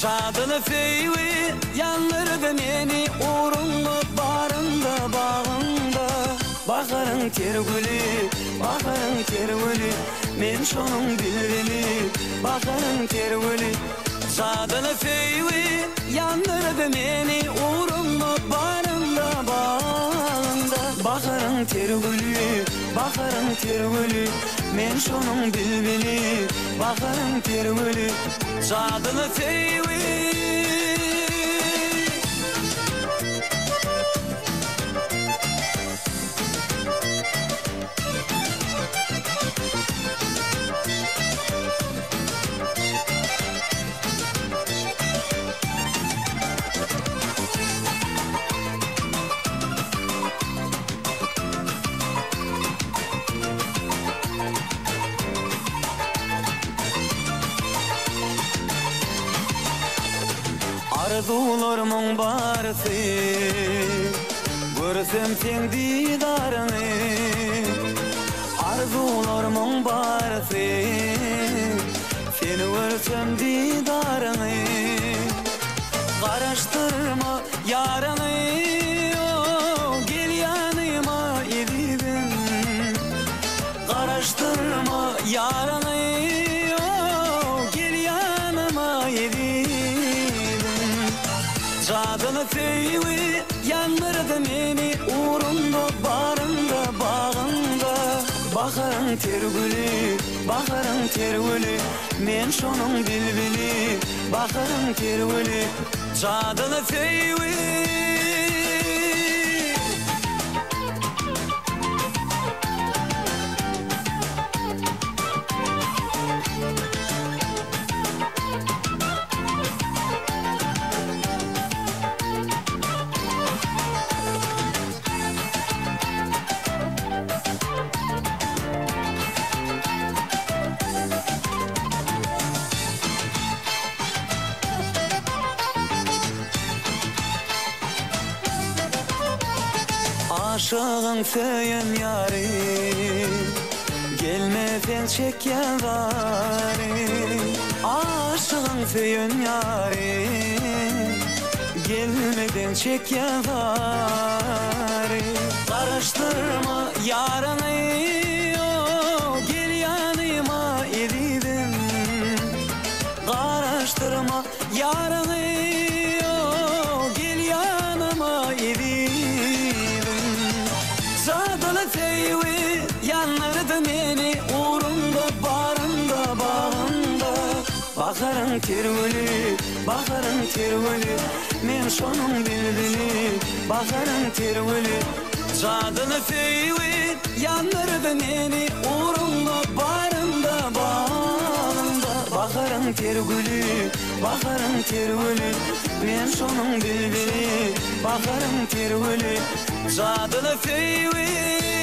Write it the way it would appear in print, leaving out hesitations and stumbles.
Şadılı feyvi yanlardı meni uğrumlu barında bağında. Bakarın tergülü, bakarın tergülü, men şonun bilbili. Bakarın tergülü, şadılı feyvi yanlardı meni uğrumlu barında bağında. Bakarın tergülü, bakarın tergülü, men şonun bilbili. Bakarın tergülü, şadılı feyvi. Arzularımın barısı, görsem sen didarını. Arzularımın barısı, seni görsem didarını. Karıştırma yaranı, gel yanıma edibim. Karıştırma yaranı, gel yanıma edibim. Şadılı feyvi yandırdı meni uğrumda barında bağında. Bakarın tergülü, bakarın tergülü, men şonun bilbili. Bakarın tergülü, şadılı feyvi. Aşığın söyün yari, gelmeden çek yavari. Aşığın söyün yari, gelmeden çek yavari. Karıştırma yaranı, gel yanıma edibim. Karıştırma yaranı, gel yanıma edibim. Şadılı feyvi yanlardı meni uğrumda barında bağında. Bakarın tergülü, bakarın tergülü, men şonun bilbili. Bakarın tergülü, şadılı feyvi yanlardı meni uğrumda barında bağında. Bakarın tergülü, bakarın tergülü, men şonun bilbili. Bakarın tergülü, şadılı feyvi.